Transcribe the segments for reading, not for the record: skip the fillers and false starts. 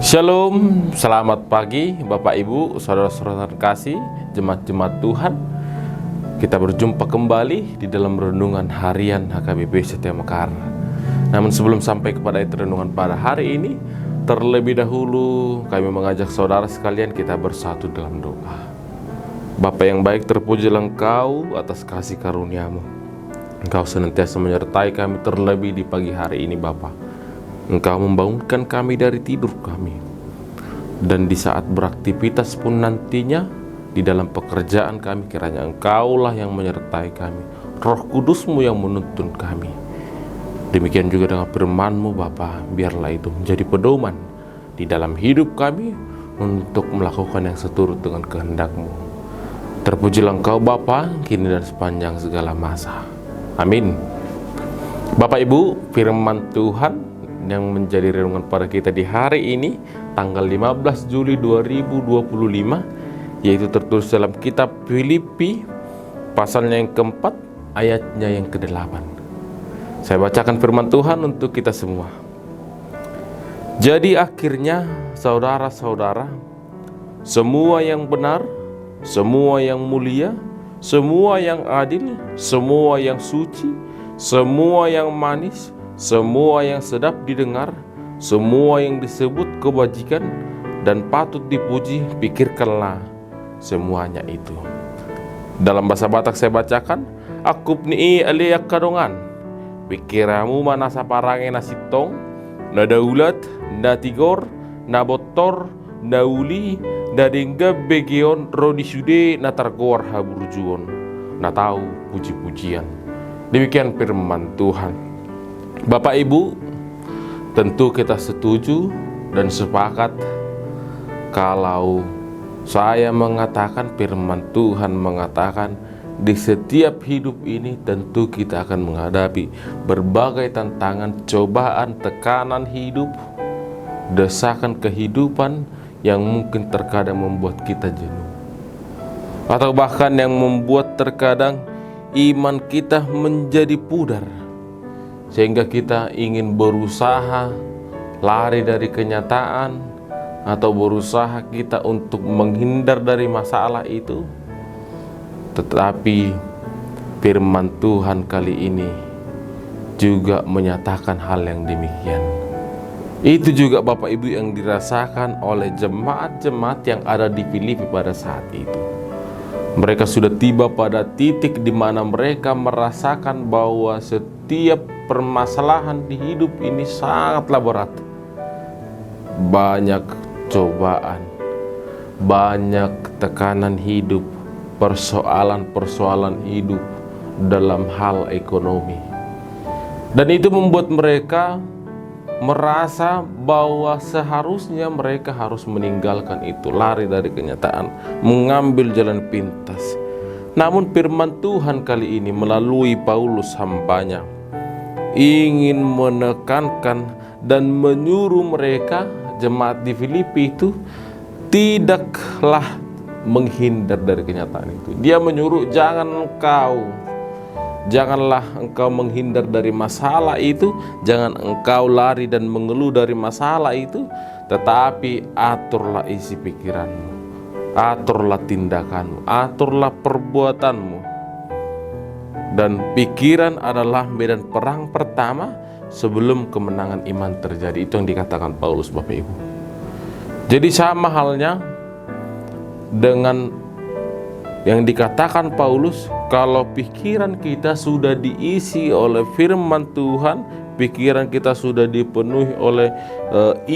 Shalom, selamat pagi Bapak Ibu, saudara-saudara terkasih, jemaat-jemaat Tuhan. Kita berjumpa kembali di dalam renungan harian HKBP Setia Mekar. Namun sebelum sampai kepada renungan pada hari ini, terlebih dahulu kami mengajak saudara sekalian kita bersatu dalam doa. Bapa yang baik, terpujilah Engkau atas kasih karunia-Mu. Engkau senantiasa menyertai kami terlebih di pagi hari ini Bapa. Engkau membangunkan kami dari tidur kami. Dan di saat beraktivitas pun nantinya, di dalam pekerjaan kami, kiranya Engkaulah yang menyertai kami. Roh Kudus-Mu yang menuntun kami. Demikian juga dengan firman-Mu Bapa, biarlah itu menjadi pedoman di dalam hidup kami untuk melakukan yang seturut dengan kehendak-Mu. Terpujilah Engkau Bapa, kini dan sepanjang segala masa. Amin. Bapak Ibu, firman Tuhan yang menjadi renungan pada kita di hari ini tanggal 15 Juli 2025, yaitu tertulis dalam kitab Filipi pasalnya yang keempat, ayatnya yang ke-8. Saya bacakan firman Tuhan untuk kita semua. Jadi akhirnya saudara-saudara, semua yang benar, semua yang mulia, semua yang adil, semua yang suci, semua yang manis, semua yang sedap didengar, semua yang disebut kebajikan dan patut dipuji, pikirkanlah semuanya itu. Dalam bahasa Batak saya bacakan, akupni alia kadongan, pikiramu mana saparange nasitong, na daulat, na tigor, na botor, na uli, na dengga begion, rodisude, na targor haburjuon, na tahu puji-pujian. Demikian firman Tuhan. Bapak Ibu, tentu kita setuju dan sepakat kalau saya mengatakan firman Tuhan mengatakan di setiap hidup ini tentu kita akan menghadapi berbagai tantangan, cobaan, tekanan hidup, desakan kehidupan yang mungkin terkadang membuat kita jenuh, atau bahkan yang membuat terkadang iman kita menjadi pudar, sehingga kita ingin berusaha lari dari kenyataan atau berusaha kita untuk menghindar dari masalah itu. Tetapi firman Tuhan kali ini juga menyatakan hal yang demikian. Itu juga Bapak Ibu yang dirasakan oleh jemaat-jemaat yang ada di Filipi pada saat itu. Mereka sudah tiba pada titik di mana mereka merasakan bahwa setiap permasalahan di hidup ini sangatlah berat. Banyak cobaan, banyak tekanan hidup, persoalan-persoalan hidup dalam hal ekonomi. Dan itu membuat mereka merasa bahwa seharusnya mereka harus meninggalkan itu, lari dari kenyataan, mengambil jalan pintas. Namun firman Tuhan kali ini melalui Paulus hambanya ingin menekankan dan menyuruh mereka, jemaat di Filipi itu, tidaklah menghindar dari kenyataan itu. Dia menyuruh janganlah engkau menghindar dari masalah itu, jangan engkau lari dan mengeluh dari masalah itu, tetapi aturlah isi pikiranmu, aturlah tindakanmu, aturlah perbuatanmu. Dan pikiran adalah medan perang pertama sebelum kemenangan iman terjadi. Itu yang dikatakan Paulus, Bapak Ibu. Jadi sama halnya dengan yang dikatakan Paulus, kalau pikiran kita sudah diisi oleh firman Tuhan, pikiran kita sudah dipenuhi oleh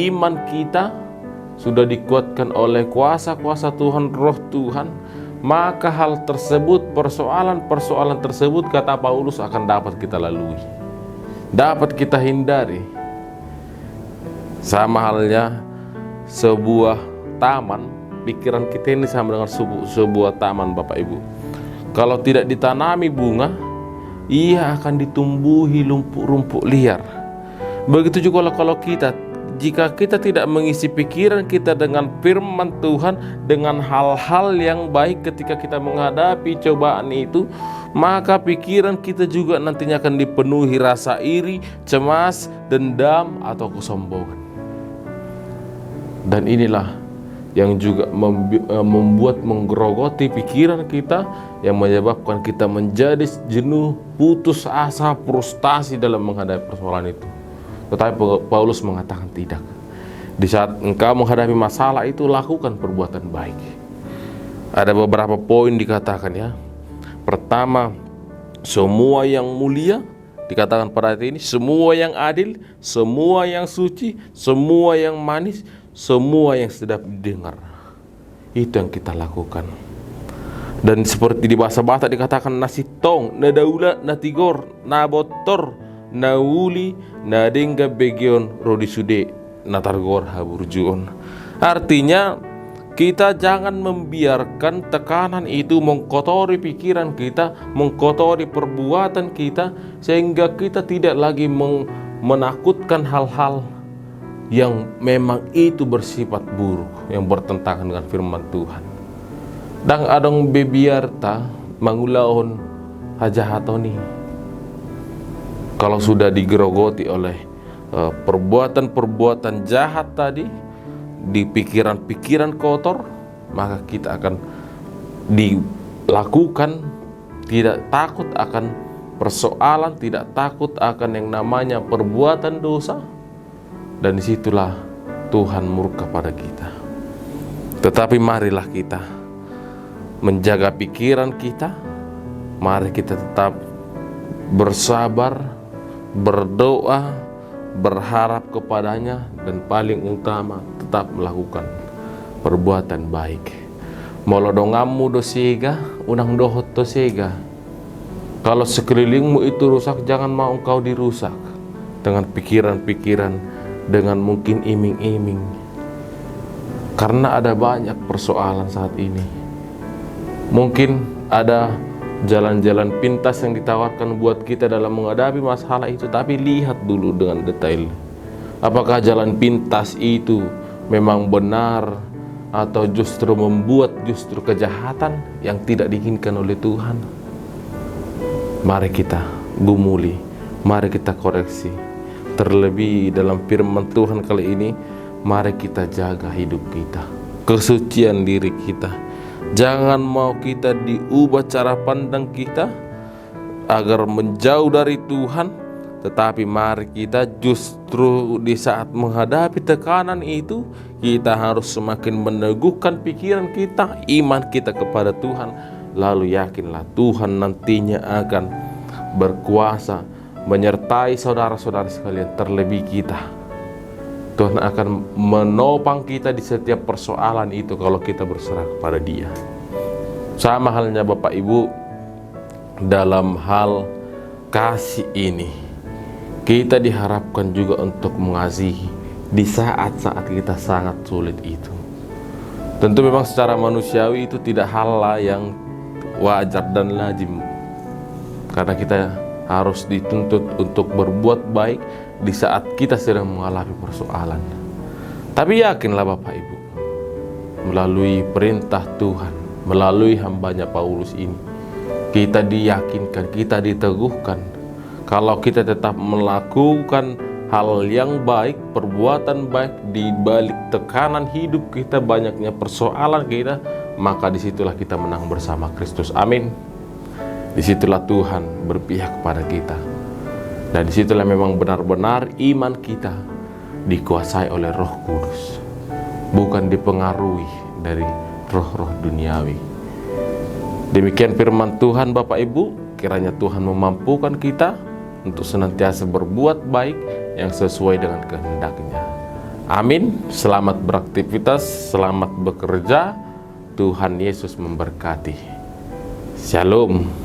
iman kita, sudah dikuatkan oleh kuasa-kuasa Tuhan, roh Tuhan, maka hal tersebut, persoalan-persoalan tersebut, kata Paulus, akan dapat kita lalui, dapat kita hindari. Sama halnya sebuah taman, pikiran kita ini sama dengan sebuah taman, Bapak Ibu. Kalau tidak ditanami bunga, ia akan ditumbuhi rumput liar. Begitu juga kalau kita, jika kita tidak mengisi pikiran kita dengan firman Tuhan, dengan hal-hal yang baik ketika kita menghadapi cobaan itu, maka pikiran kita juga nantinya akan dipenuhi rasa iri, cemas, dendam, atau kesombongan. Dan inilah yang juga membuat menggerogoti pikiran kita, yang menyebabkan kita menjadi jenuh, putus asa, frustasi dalam menghadapi persoalan itu. Tetapi Paulus mengatakan tidak. Di saat engkau menghadapi masalah itu, lakukan perbuatan baik. Ada beberapa poin dikatakan ya. Pertama, semua yang mulia, dikatakan pada ayat ini, semua yang adil, semua yang suci, semua yang manis, semua yang sedap didengar. Itu yang kita lakukan. Dan seperti di bahasa Batak dikatakan, nasitong, nadaula, natigor, nabotor, nauli, nadengga begion, rodisude, natargor haburjuon. Artinya, kita jangan membiarkan tekanan itu mengkotori pikiran kita, mengkotori perbuatan kita, sehingga kita tidak lagi menakutkan hal-hal yang memang itu bersifat buruk, yang bertentangan dengan firman Tuhan. Dan adong bebiarta mangulaon hajahatoni. Kalau sudah digerogoti oleh perbuatan-perbuatan jahat tadi, di pikiran-pikiran kotor, maka kita akan dilakukan, tidak takut akan persoalan, tidak takut akan yang namanya perbuatan dosa. Dan disitulah Tuhan murka pada kita. Tetapi marilah kita menjaga pikiran kita. Mari kita tetap bersabar, berdoa, berharap kepadanya, dan paling utama tetap melakukan perbuatan baik. Molodongamu dosega, unang dohot dosega. Kalau sekelilingmu itu rusak, jangan mau engkau dirusak dengan pikiran-pikiran, dengan mungkin iming-iming. Karena ada banyak persoalan saat ini. Mungkin ada jalan-jalan pintas yang ditawarkan buat kita dalam menghadapi masalah itu, tapi lihat dulu dengan detail. Apakah jalan pintas itu memang benar, atau justru membuat kejahatan yang tidak diinginkan oleh Tuhan? Mari kita gumuli, mari kita koreksi. Terlebih dalam firman Tuhan kali ini, mari kita jaga hidup kita, kesucian diri kita. Jangan mau kita diubah cara pandang kita agar menjauh dari Tuhan. Tetapi mari kita justru di saat menghadapi tekanan itu, kita harus semakin meneguhkan pikiran kita, iman kita kepada Tuhan. Lalu yakinlah Tuhan nantinya akan berkuasa menyertai saudara-saudara sekalian, terlebih kita. Tuhan akan menopang kita di setiap persoalan itu kalau kita berserah kepada Dia. Sama halnya Bapak Ibu, dalam hal kasih ini, kita diharapkan juga untuk mengasihi di saat-saat kita sangat sulit itu. Tentu memang secara manusiawi itu tidak hal yang wajar dan lazim, karena kita harus dituntut untuk berbuat baik di saat kita sedang mengalami persoalan. Tapi yakinlah Bapak Ibu, melalui perintah Tuhan, melalui hambanya Paulus ini, kita diyakinkan, kita diteguhkan. Kalau kita tetap melakukan hal yang baik, perbuatan baik, di balik tekanan hidup kita, banyaknya persoalan kita, maka disitulah kita menang bersama Kristus. Amin. Disitulah Tuhan berpihak kepada kita. Dan disitulah memang benar-benar iman kita dikuasai oleh Roh Kudus, bukan dipengaruhi dari roh-roh duniawi. Demikian firman Tuhan Bapak Ibu. Kiranya Tuhan memampukan kita untuk senantiasa berbuat baik yang sesuai dengan kehendak-Nya. Amin. Selamat beraktivitas, selamat bekerja. Tuhan Yesus memberkati. Shalom.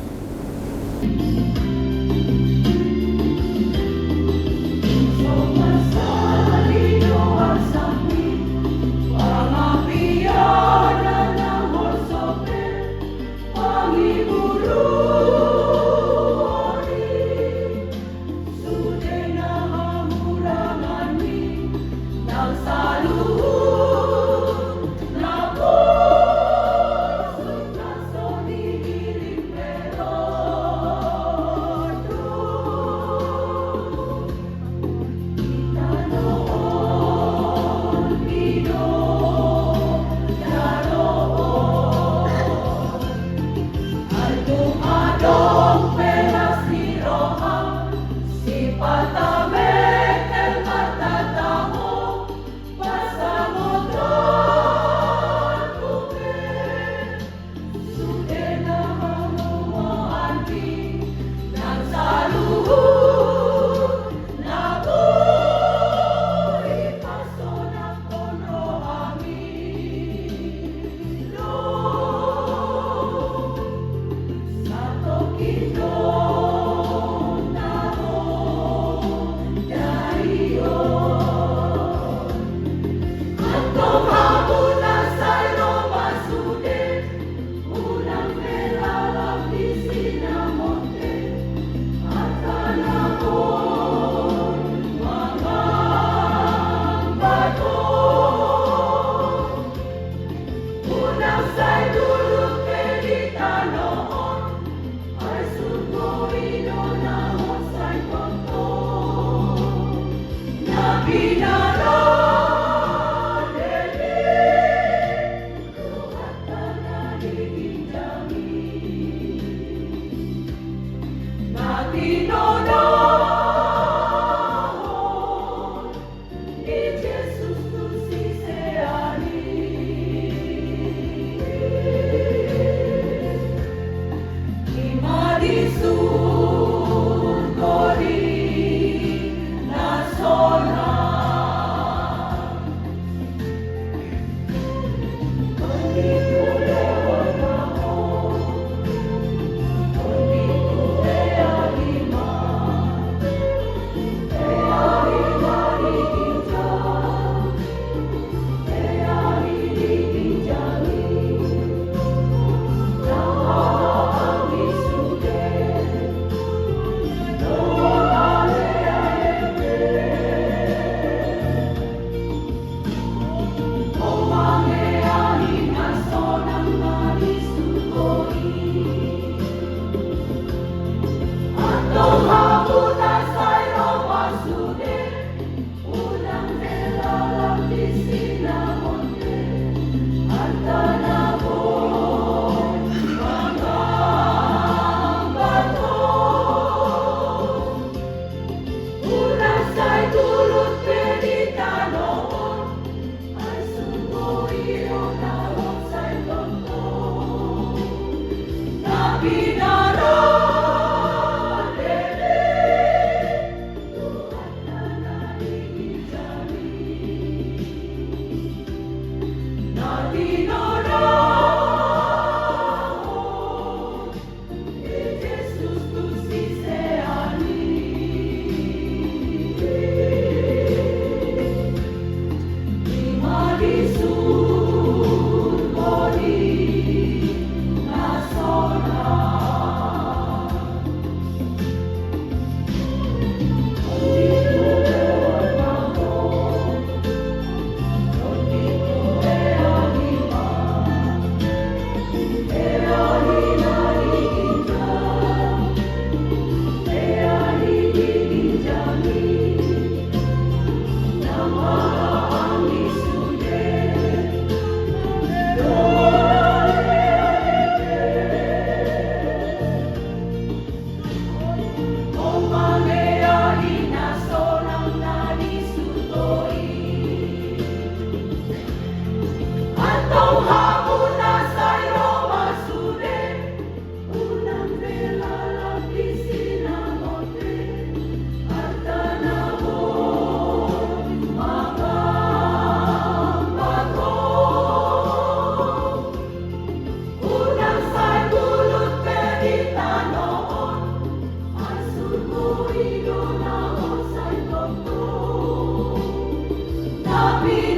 Happy